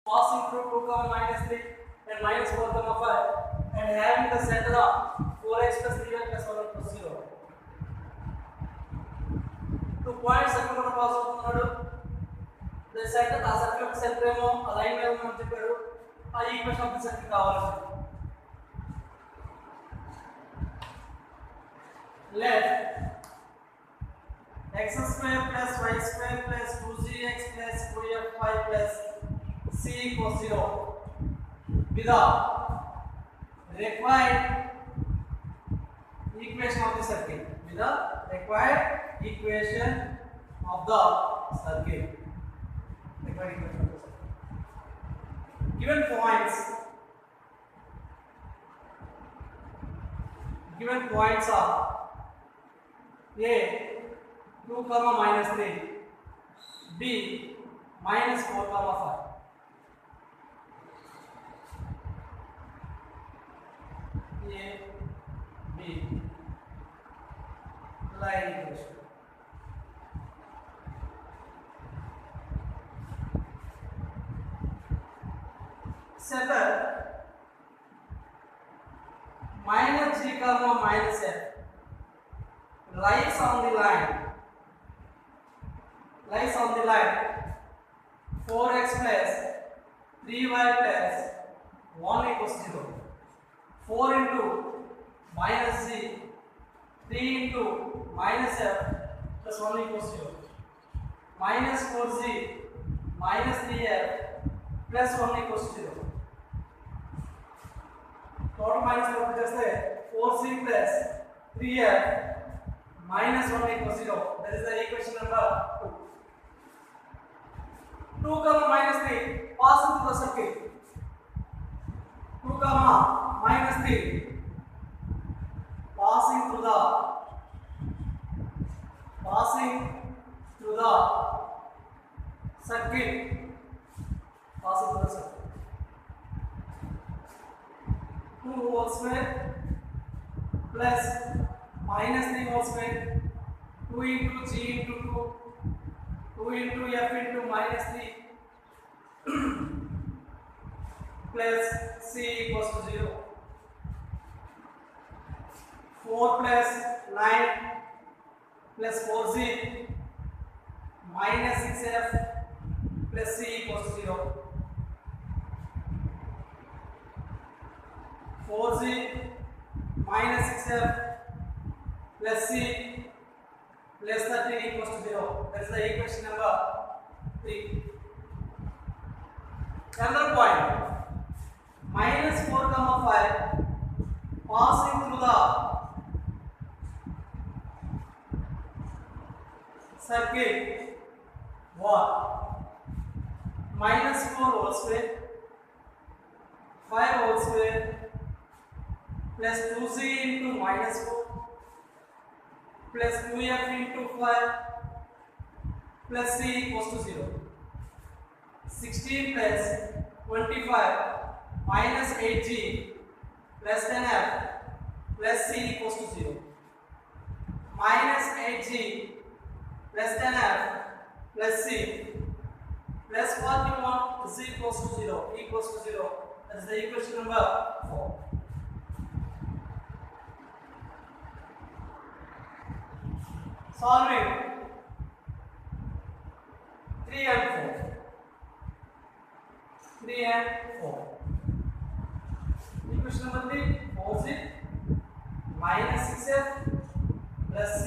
passing through 2 comma minus 3 and minus 4 comma 5 and having the center of 4x plus 3y plus 1 plus 0. 2 points circle కూడా pass అవుతున్నాడు. The centre ఆ circle యొక్క centre ఏమో ఆ line మీద ఉందని చెప్పారు. ఆ ఈక్వేషన్ ఆఫ్ ది సర్కిల్ కావాలి. let x square plus y square plus 2zx plus 2fy plus c equals 0 be the required equation of the circle. Be the required equation of the circle. Required equation of the circle. Given points are a 2 comma minus 3, b minus 4 comma 5. A, b, line equation. Seven minus g comma minus f lies on the line 4x plus 3y plus 1 equals 0. 4 into minus g 3 into minus f plus 1 equals 0. Minus 4g minus 3f plus 1 equals 0. Total minus what just 4c plus 3f minus 1 equals 0. That is the equation number 2. 2 comma minus 3 passing through the circle. 2 comma minus 3 passing through the circle. 2 whole square plus minus 3 whole square, 2 into g into 2, 2 into f into minus 3 plus c equals to 0. 4 plus 9 plus 4z minus 6f plus c equals to 0. 4z minus 6f plus c plus 13 equals to 0. That is the equation number 3. Another point, minus 4 comma 5 passing through the circle. What? Minus 4 whole square, 5 whole square plus 2z into minus 4 plus 2f into 5 plus c equals to 0. 16 plus 25 minus 8g plus 10f plus c equals to 0. Minus 8g plus 10f plus c plus 41 is equals to 0. That is the equation number 4. Solving 3 and 4. Equation number 3, 4z minus 6f plus c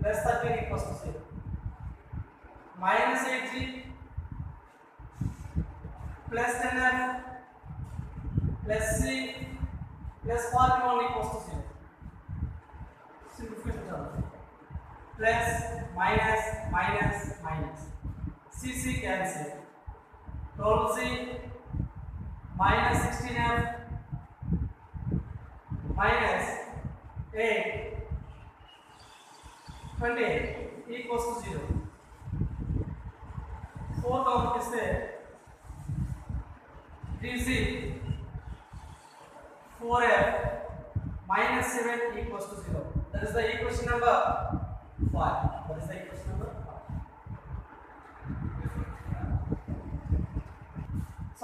plus 13 equals to 0. Minus 8g plus 10f plus c plus 41 equals to 0. Simplification. Plus minus minus minus cc cancel. Total z minus 16f minus 8 28 equals to 0. 4 count is there. 3z 4f minus 7 equals to 0. That is the equation number 5. That is the equation number 5.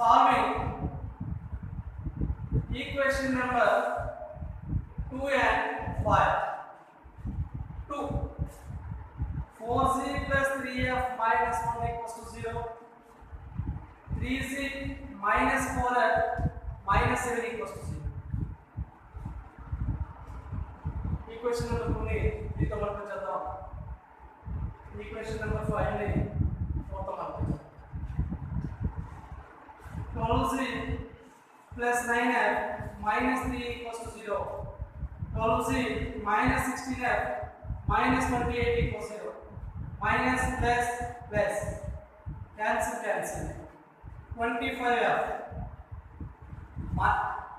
solving equation number 2 and 5. 2 4z plus 3f minus 1 equals to 0. 3z minus 4f minus 7 equals to 0. Equation number 2 ni dito multiply చేద్దాం. Equation number 5 ni మొత్తం multiply చేద్దాం. 12z plus 9f minus 3 equals to 0. 12z minus 16f minus 28 equals 0. Minus plus plus cancel 25f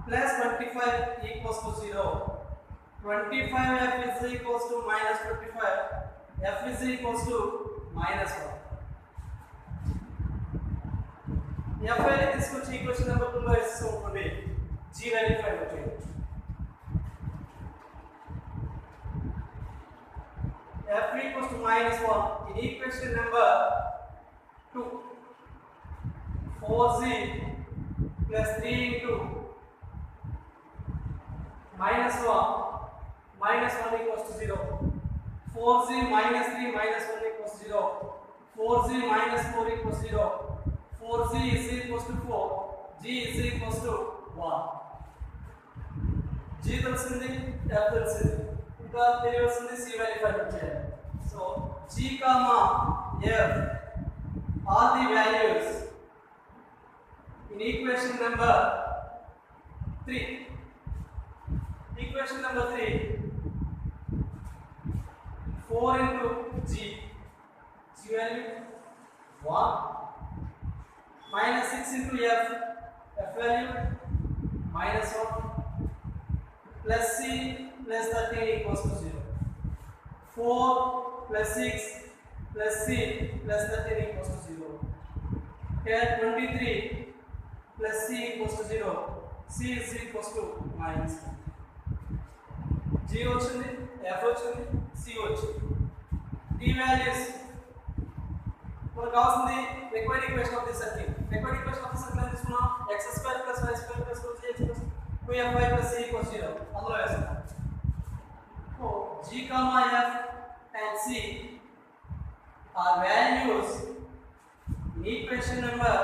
plus 25 equals to 0. 25f is equals to minus 25. F is equals to minus 1. F value తీసుకొచ్చి equation number 2 లో వేస్తే ఉంటుంది. G value find out చేయండి. F equals to minus 1 in equation number 2. 4z plus 3 into minus 1 equals to 0. 4z minus 3 minus 1 equals 0. 4z minus 4 equals 0. 4z is equals to 4. G is equals to 1. G తెలిసింది, F తెలిసింది, ఇంకా తెలియాల్సింది C value find out చేయాలి. So G comma F are the values in equation number 3. Equation number 3, 4 into G value 1, minus 6 into F value minus 1, plus C plus 13 equals to 0. 4 plus 6 plus C plus 13 equals to 0. Here 23 plus C equals to 0. C is equals to minus 1. G వచ్చింది, F వచ్చింది, C వచ్చింది. D values మనకు కావాల్సింది required equation of the circle. Required equation of the circle అని తీసుకున్నాం. x² + y² + 2gx + 2fy + c = 0 అందులో వేస్తాం. So G, F and C are values in equation number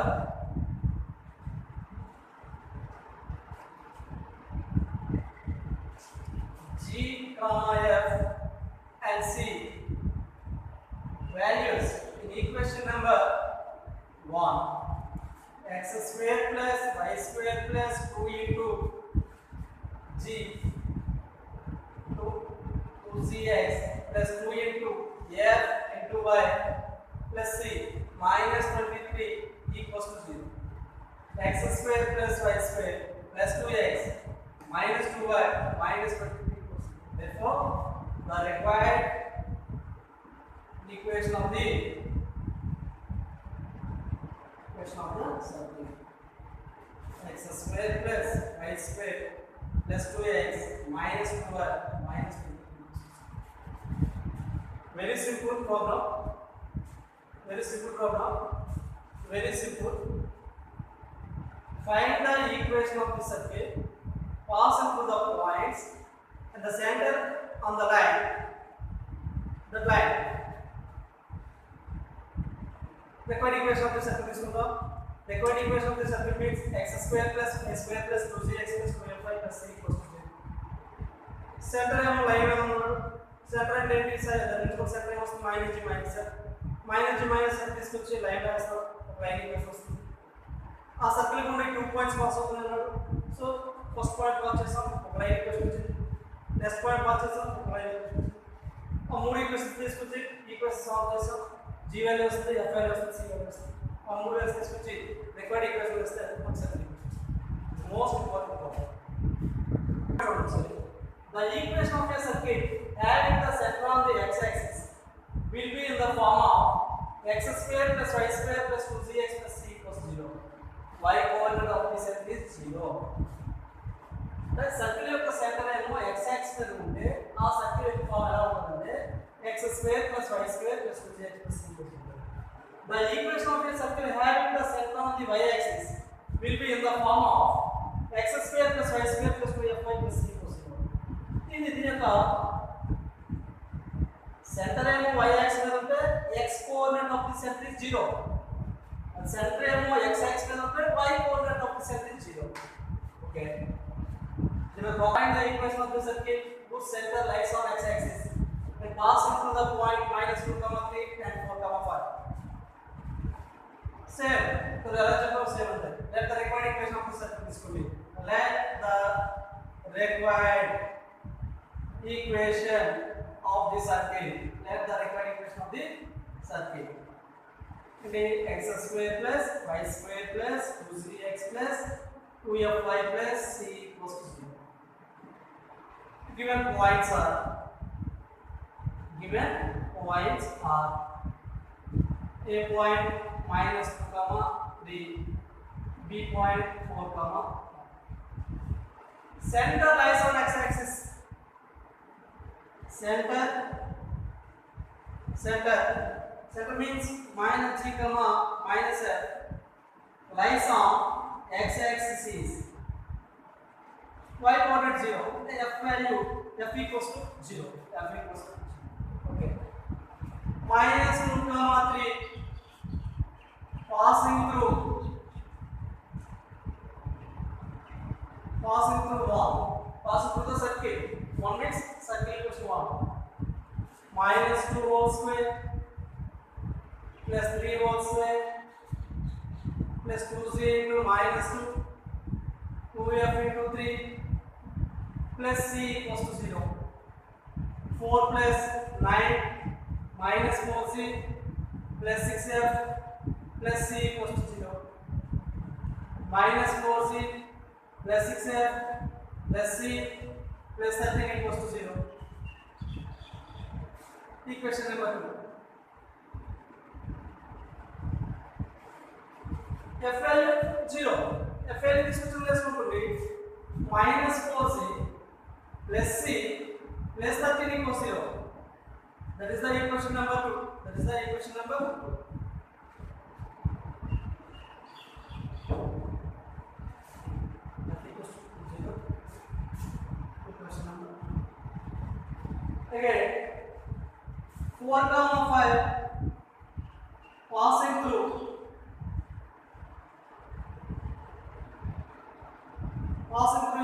1. x² + y² + 2 into g 2gx plus 2 into f into y plus c minus 23 equals to 0. x² plus y² plus 2x minus 2y minus 23 equals 0. Therefore, the required equation of the circle x² plus y² plus 2x minus 2y minus 23. Very simple problem. Very simple. Find the equation of the circle passing through the points and the center on the line. The line. Required equation of the circle is required equation of the circle means x² plus y² plus 2gx plus 2fy plus c equals to 0. Center ఏమో line అన్నాడు. Centre అంటే ఏంటి sir? ఇంకొక centre ఏమొస్తుంది? Minus g minus sir. Minus g minus sir తీసుకొచ్చి line వేస్తాం. ఒక line equation వస్తుంది. ఆ సర్కిల్ కి మనకి 2 పాయింట్స్ పాస్ అవుతుంది అన్నాడు. సో ఫస్ట్ పాయింట్ పాస్ చేస్తాం, ఒక లైన్ ఈక్వేషన్ వచ్చింది. నెక్స్ట్ పాయింట్ పాస్ చేస్తాం, ఒక లైన్ ఈక్వేషన్ వచ్చింది. ఆ మూడు ఈక్వేషన్ తీసుకొచ్చి ఈక్వేషన్ సాల్వ్ చేస్తాం. g వాల్యూ వస్తుంది, f వాల్యూ వస్తుంది, c వాల్యూ వస్తుంది. ఆ మూడు వాల్యూస్ తీసుకొచ్చి రిక్వైర్డ్ ఈక్వేషన్ వేస్తే ఒక circle equation. Most important problem. The equation of a circuit having the center on the x-axis will be in the form of x² plus y² plus 2gx plus c equals 0. Y coordinate of the circle is 0. The circle యొక్క centre ఏమో x-axis మీద ఉంటే ఆ circle యొక్క form ఎలా ఉంటుందంటే x² plus y² plus 2gx plus c equals 0. The equation of a circle having the center on the y-axis will be in the form of x square plus y square plus 2fy plus c equals 0. దీని యొక్క centre ఏమో y axis మీద ఉంటే x coordinate of the centre is 0. and center ఏమో x axis మీద ఉంటే y coordinate of the centre is 0. Okay. Then find the equation of the circle whose center lies on x axis and pass into the point -2, 3 and 4, 5. Same. So the algebra same है. Let the required equation of the circle తీసుకోండి. Let the required equation of the circle. Let the required equation of the circle. It is x square plus y square plus 2cx plus 2fy plus c equals to 0. Given points are a point -2, 3, b point 4, center lies on x axis. Center means -3, -f lies on x axis is y coordinate 0. The f value f equals to 0. Okay. -2, 3 passing through 1, passing through the circle. 1 means circle equals to 1. -2 whole square plus 3 whole square plus 2c into -2 2f into 3 plus c equals to 0. 4 plus 9 minus 4c plus 6f plus c equals to 0. Minus 4c plus 6f plus c plus 13 equals to 0. Equation number 2. F value 0. F value తీసుకొచ్చిన వేసుకుంటుంది -4c plus c plus 13 equals 0. That is the equation number 2. F equals to 0. Equation number. Again 4, 5 passing through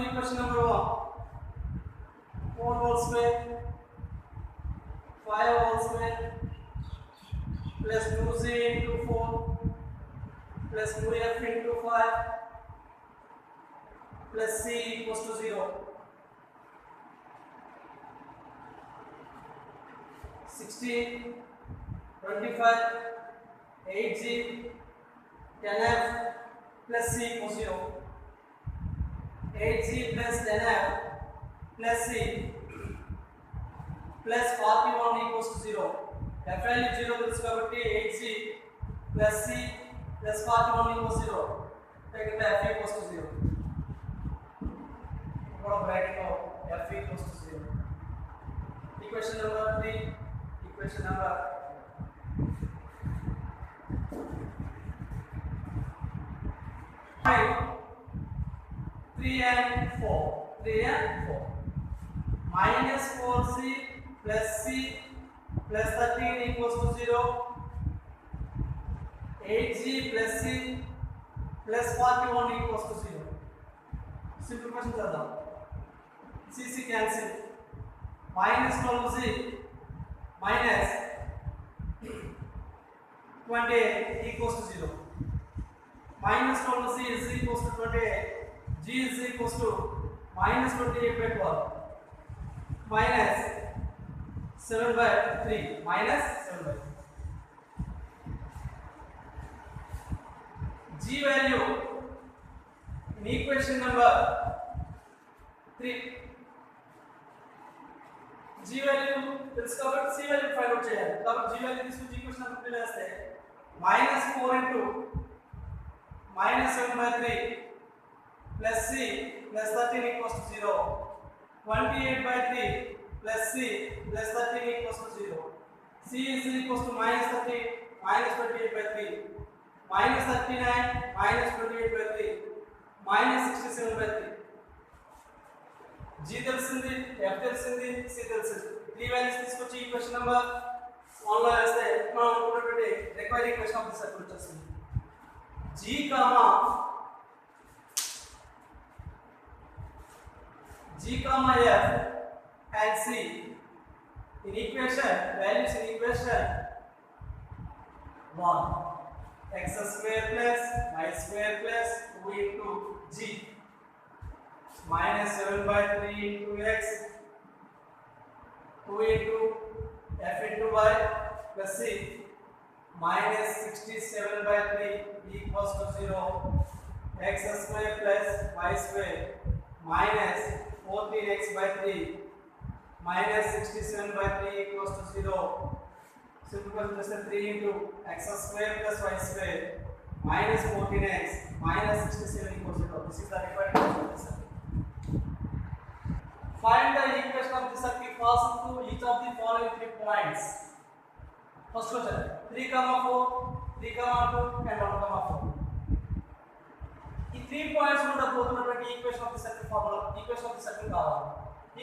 equation number 1. 4 whole square 5 whole square plus 2c into 4 plus 2f into 5 plus c equals to 0. 16, 25, 8g, 10f plus c equals 0. 8g plus 10f plus c plus 41 equals to 0. F value 0 is కాబట్టి 8c plus c plus 41 equals 0. Take the f equals to 0. Put a bracket of f equals to 0. Equation number 3. Equation number 5. 3 and 4. Minus 4c plus c plus 13 equals to 0. 8g plus c plus 41 equals to 0. Simplification chadam. C cancel. Minus 12c minus 28 equals to 0. Minus 12c is equals to 28. G is equals to minus 28 by 12 minus 7 by 3 minus 7 by 3. G value in equation number 3. G value తెలుసు కాబట్టి C value find out చేయాలి. కాబట్టి G value తీసుకొని equation number 3 వేస్తే minus 4 into minus 7 by 3 plus c plus 13 equals to 0. 28 by 3 plus c plus 13 equals to 0. C is equals to minus 30 minus 28 by 3 minus 39 minus 28 by 3 -67/3 g తెలిసింది, f తెలిసింది, c తెలిసింది. 3 values తీసుకొచ్చి equation number 1 లో వేస్తే మనం అనుకున్నటువంటి required equation of the circle వచ్చేస్తుంది. g, f and c in equation values in equation 1 x square plus y square plus 2 into g minus 7/3 into x 2 into f into y plus c minus 67/3 equals to 0 x square plus y square minus 14x/3 minus 67/3 equals to 0. Simple plus 3 into x square plus y square minus 14x minus 67 equals to 0. This is the required equation of the circle. Find the equation of the circle passing through each of the following 3 points. First question 3, 4, 3, 2 and 1, 4. ఈ 3 points నుండి పోతున్నటువంటి equation of the circle formula equation of the circle కావాలి.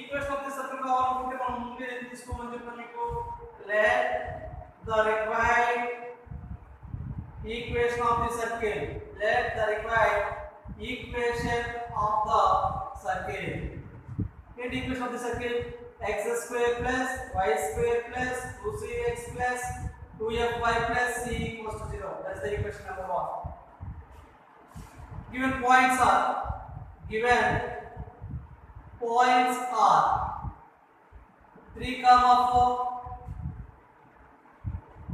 Equation of the circle కావాలనుకుంటే మనం ముందే ఏం తీసుకోమని చెప్పాను మీకు, let the required equation of the circle, let the required equation of the circle. Get equation of the circle x square plus y square plus 2cx plus 2fy plus c equals to 0. That is the equation number 1. Given points are 3, 4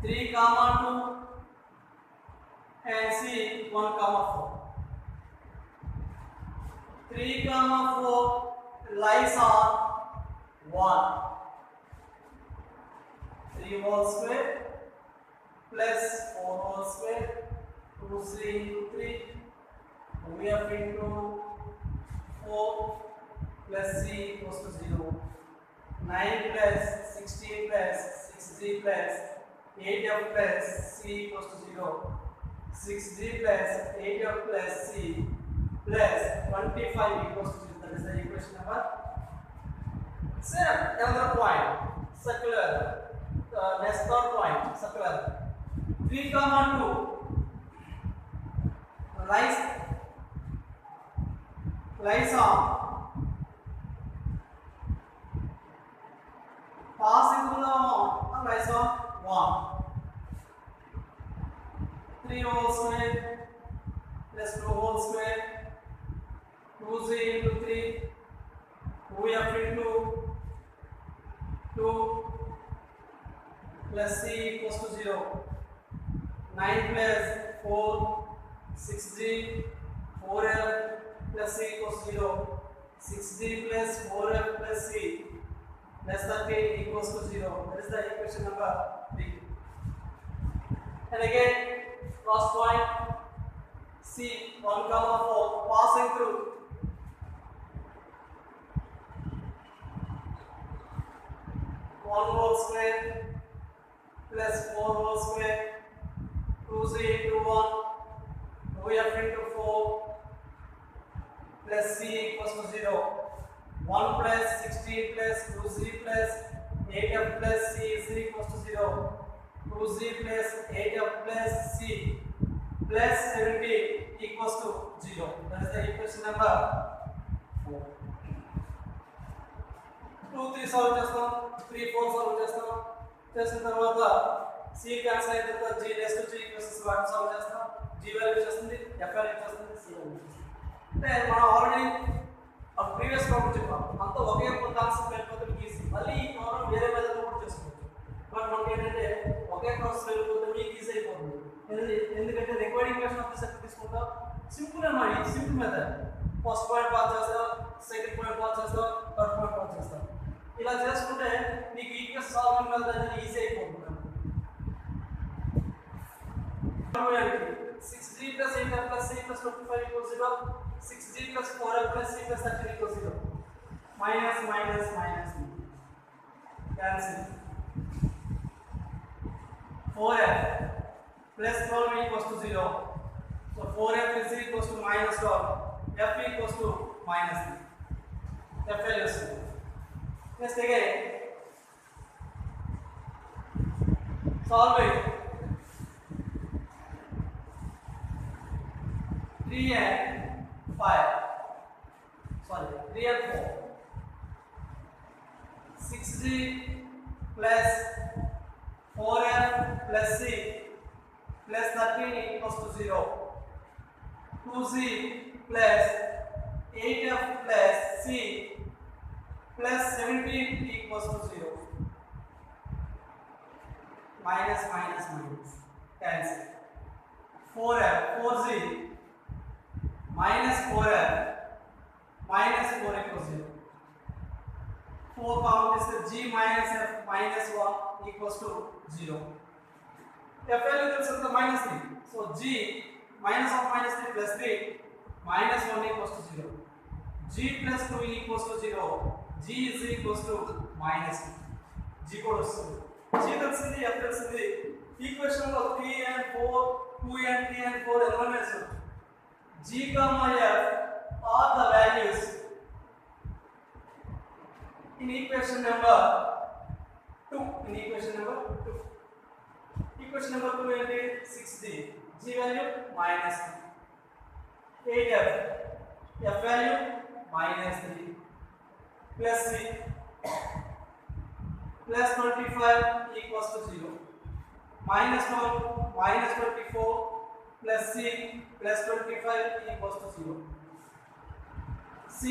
3, 2 and c 1, 4. 3, 4 lies on 1 3 whole square plus 4 whole square 2c into 3 2f into 4 plus c equals to 0. 9 plus 16 plus 6g plus 8f plus c equals to 0. 6g plus 8f plus c plus 25 equals to 0. That is the equation number. Same another point, circular. Next third point, circular. 3, 2 lies on passing through the amount lies on 1 3 whole square plus 2 whole square 2c into 3 2f into 2 plus c equals to 0. 9 plus 4 6g 4f plus c equals 0. 6g plus 4f plus c less than k equals to 0. That is the equation number 3. And again, last point, c 1, 4 passing through 1 whole square plus 4 whole square 2c into 1 2f into 4 plus c equals to 0. 1 plus 16 plus 2c plus 8f plus c is equals to 0. 2c plus 8f plus c plus 17 equals to 0. That is the equation number 4. 2, 3 solve చేస్తాం, 3, 4 solve చేస్తాం. చేసిన తర్వాత c cancel అయిన తర్వాత g next g equations వాటిని solve చేస్తాం. g value చేస్తుంది, f value చేస్తుంది, c వాల్యూ చేస్తుంది. అంటే మనం ఆల్రెడీ ప్రీవియస్ ప్రాబ్లం చెప్పాం, అంతా ఒకే కాన్సెప్ట్ వెళ్ళిపోతే ఈజీ. మళ్ళీ ఈ ప్రాబ్లం వేరే మెథడ్లో కూడా చేసుకోవచ్చు. బట్ మనకి ఏంటంటే ఒకే ప్రాసెస్ వెళ్ళిపోతే మీకు ఈజీ అయిపోతుంది. ఎందుకంటే required equation of the circle తీసుకుంటాం, సింపుల్ అన్నమాట. ఇది simple method. First point pass చేస్తాం, సెకండ్ పాయింట్ పాస్ చేస్తాం, థర్డ్ పాయింట్ పాస్ చేస్తాం. ఇలా చేసుకుంటే మీకు ఈక్వేషన్ సాల్వింగ్ మెథడ్ అనేది ఈజీ అయిపోతుంది. 6g plus 8f plus c plus 25 equals 0. 6g plus 4f plus c plus 13 equals 0. Minus minus minus cancel. 4f plus 12 equals to 0. So 4f is equals to minus 12. f equals to minus 3. F value is next again solve it. 3 and 5 sorry 3 and 4 6g plus 4f plus c plus 13 equals to 0. 2z plus 8f plus c plus 17 equals to 0. Minus minus minus cancel. 4f 4z minus 4f minus 4 equals 0. 4 common is g minus f minus 1 equals to 0. F value tells us the minus 3. So g minus of minus 3 plus 3 minus 1 equals to 0. G plus 2 equals to 0. G is equals to minus 2. G code G tells the F tells the equation of 3 and 4, 2 and 3 and 4 elements. G comma F are the values in equation number 2. In equation number 2. Equation number 2 is 6g. G value minus 3. 8f. F value minus 3. Plus c. Plus 25 equals to 0. Minus 1 minus 24 plus c plus 25 equals to 0. C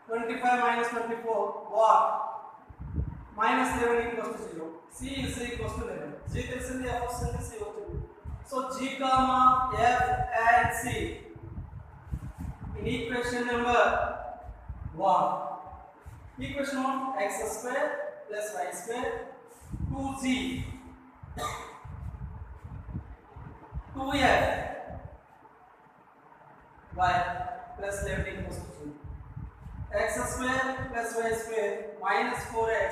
25 minus 24 1 minus 11 equals to 0. C is equals to 11. G tells the F of C. So G comma F and C in equation number 1. Equation of x square plus y square 2g 2f y plus 11 equals to 2. X square plus y square minus 4x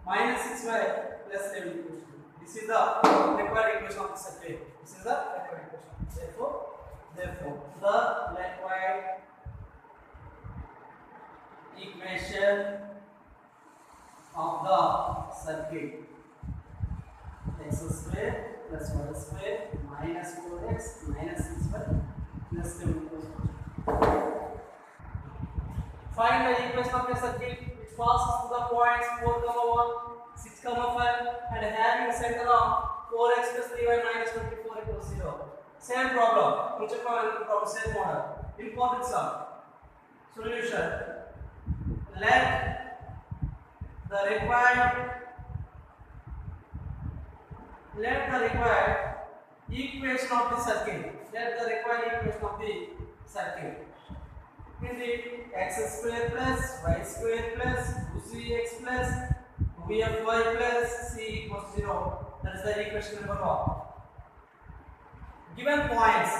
minus 6y plus 11 equals to 2. This is the required equation of the circle. This is the required equation. Therefore, the required equation of the circuit x square plus y square minus 4x minus 6y plus 7 equals to 2. Find the equation of a circuit which passes through the points 4, 1, 6, 5 and having center of 4x plus 3y minus 24 equals 0. Same problem. Same model. Important sum. Solution. Let the required equation of the circuit. Let the required equation of the circuit. In the x square plus y square plus 2cx plus 2fy plus c equals 0. That is the equation number 1. Given points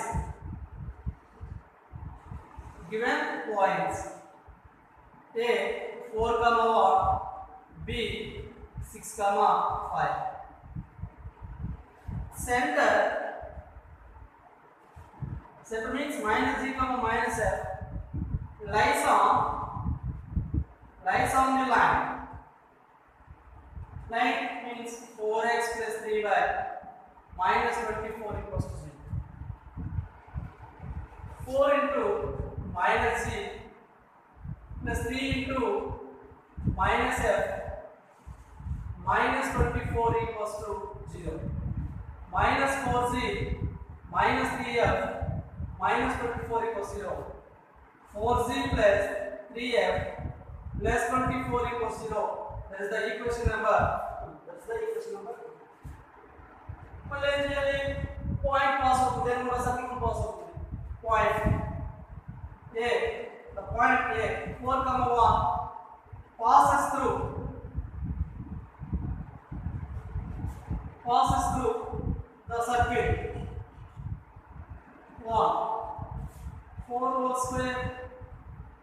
A 4, 1, B 6, 5. Center means minus g, minus f lies on the line. Line means 4x plus 3y minus 24 equals to 0. 4 into minus g plus 3 into minus f minus 24 equals to 0. Minus 4z minus 3f minus 24 equals 0. 4z plus 3f plus 24 equals 0. That is the equation number 2. That is the equation number 2. Point pass out. Then circle pass out. Point A. The point A 4, 1 passes through the circuit. 1 4 whole square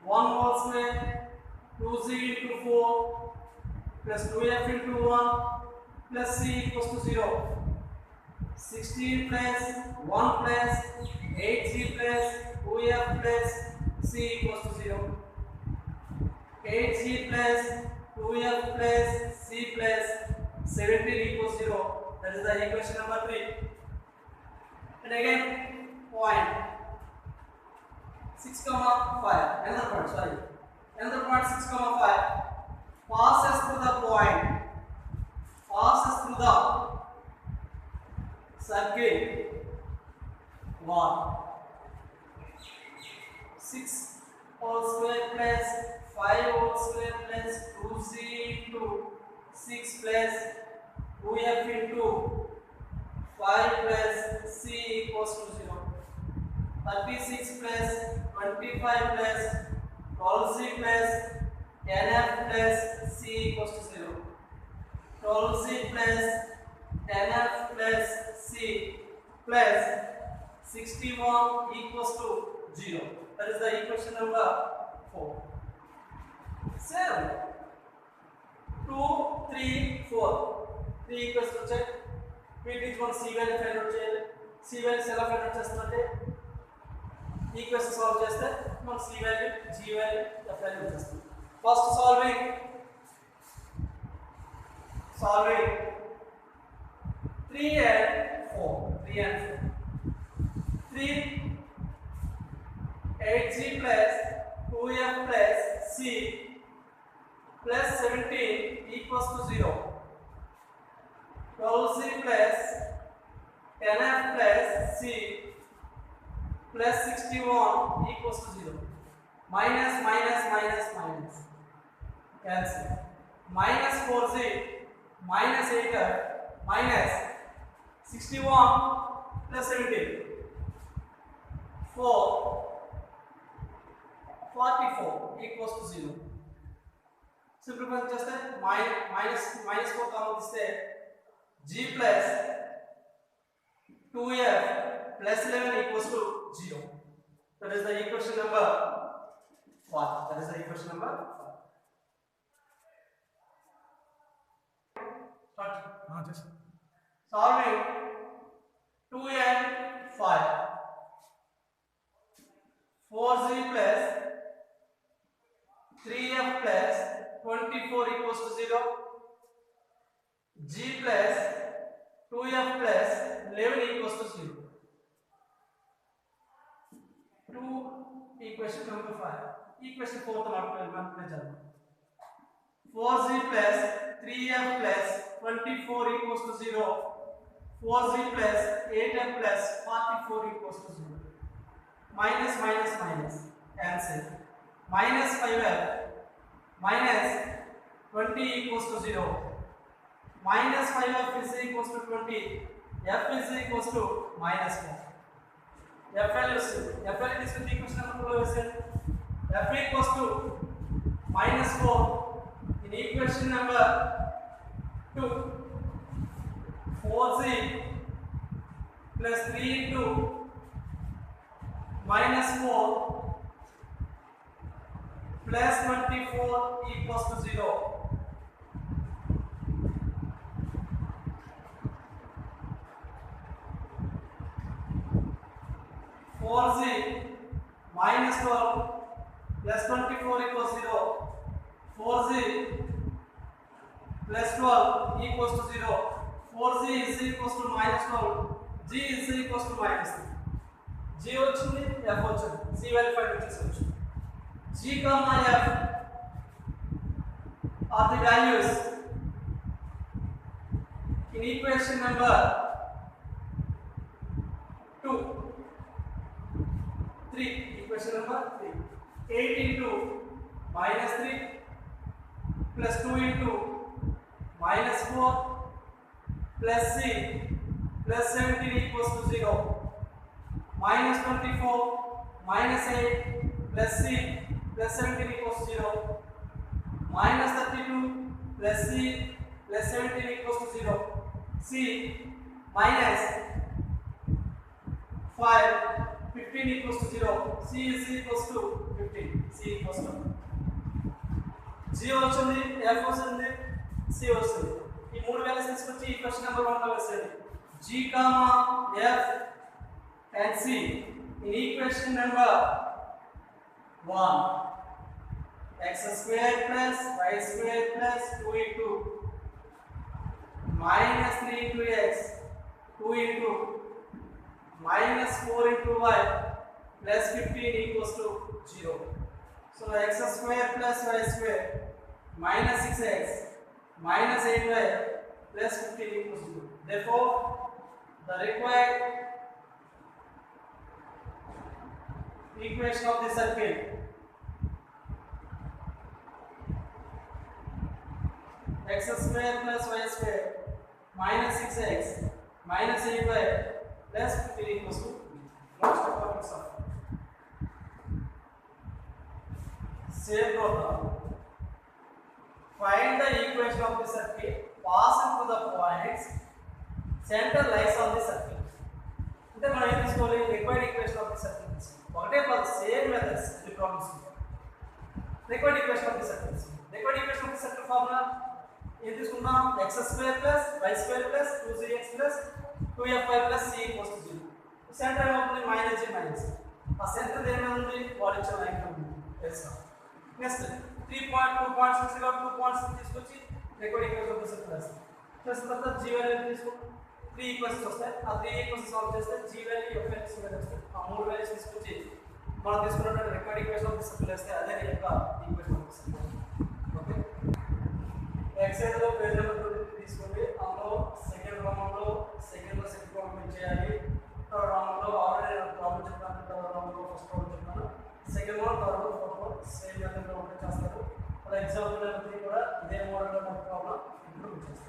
1 whole square 2z into 4 plus 2f into 1 plus c equals to 0. 16 plus 1 plus 8g plus 2f plus c equals to 0. 8g plus 2f plus c plus 17 equals 0. That is the equation number 3. And again point 6 comma 5. Another point 6 comma 5 passes through the point, passes through the circle 1. 6 whole square plus 5 whole square plus 2c into 6 plus 2f into 5 plus c equals to 0. 36 plus 25 plus 12c plus 10f plus c equals to 0. 12c plus 10f plus c plus 61 equals to 0. That is the equation number 4. 7 2 3 4 3 equals to check. వీటి మనం c value find out చేయాలి. c values ఎలా find out చేస్తామంటే equation solve చేస్తే మనం c value g value f value చేస్తాం. First solving 3 and 4 3 8g plus 2f plus c plus 17 equals to 0. 12c plus 10f plus c plus 61 equals to 0. Minus cancel. Minus 4c minus 8f minus 61 plus 17 44 equals to 0. Simplify just minus 4 common diste g plus 2f plus 11 equals to 0. That is the equation number 5. Start. Just solving 2 and 5. 4g plus 3f plus 24 equals to 0. g plus 2f plus 11 equals to 0. 2 equation number 5. Equation 4 तो 4g plus 3f plus 24 equals to 0. 4g plus 8f plus 44 equals to 0. Minus cancel. Minus 5f minus 20 equals to 0. Minus 5f is equals to 20. F is equals to minus 4. F value is the equation number 2. F equals to minus 4 in equation number 2. 4z plus 3 into minus 4 plus 24 equals to 0. Minus 12 plus 24 equals 0. 4z plus 12 equals to 0. 4z is equals to minus 12. G is equals to minus 3. G వచ్చింది f వచ్చింది. C value find out చేసుకోవచ్చు. G comma f are the values in equation number 2. 3. Equation number 3. 8 into minus 3 plus 2 into minus 4 plus c plus 17 equals to 0. Minus 24 minus 8 plus c plus 17 equals to 0. Minus 32 plus c plus 17 equals to 0. C minus 5 15 equals to 0. C is equals to 15. C equals to G వచ్చింది, F వచ్చింది, C వచ్చింది. ఈ మూడు values తీసుకొచ్చి equation number 1 లో వేసేయండి. G, F and C In equation number 1, x square plus y square plus 2 into minus 3 into x 2 into minus 4 into y plus 15 equals to 0. So x square plus y square minus 6x minus 8y plus 15 equals to 0. Therefore, the required equation of the circle x square plus y square minus 6x minus 8y plus 15 equals to 0. Most important sum. Same problem. Find the equation of the circle passing through the points center lies on the circle. అంటే మనం ఏం తీసుకోవాలి required equation of the circle ఒకటే పద same methods ఈ problems required equation of the circle equation of the circle formula ఏం తీసుకున్నాం x square plus y square plus 2cx plus 2fy plus c equals to 0. Centre ఏమవుతుంది minus g minus ఆ centre దేని మీద ఉంది valuation line మీద ఉంది తెలుసా. నెక్స్ట్ 2 పాయింట్స్ కాబట్టి 2 పాయింట్స్ తీసుకొచ్చి required equation of the circle రాస్తాం. ప్లస్ తర్వాత g వాల్యూ తీసుకుంటాం 3 ఈక్వేషన్స్ వస్తాయి. ఆ 3 ఈక్వేషన్స్ సాల్వ్ చేస్తే g value f x value వస్తాయి. ఆ మూడు వాల్యూస్ తీసుకొచ్చి మనం తీసుకున్నటువంటి required equation of the circle వేస్తే అదే యొక్క equation of the circle. Okay, Excel లో పేజ్ నెంబర్ 23 తీసుకోండి. అందులో సెకండ్ రౌండ్ లో సెకండ్ ప్రాబ్లం చేయాలి. థర్డ్ రౌండ్ లో ఆల్రెడీ నేను ప్రాబ్లం చెప్పాను. థర్డ్ రౌండ్ లో ఫస్ట్ ప్రాబ్లం చెప్పాను. Second round third round fourth round same method లో చేస్తారు. అలా ఎగ్జాంపుల్ కూడా ఇదే మోడల్ లో ప్రాబ్లం ఇంప్రూవ్ చేస్తారు.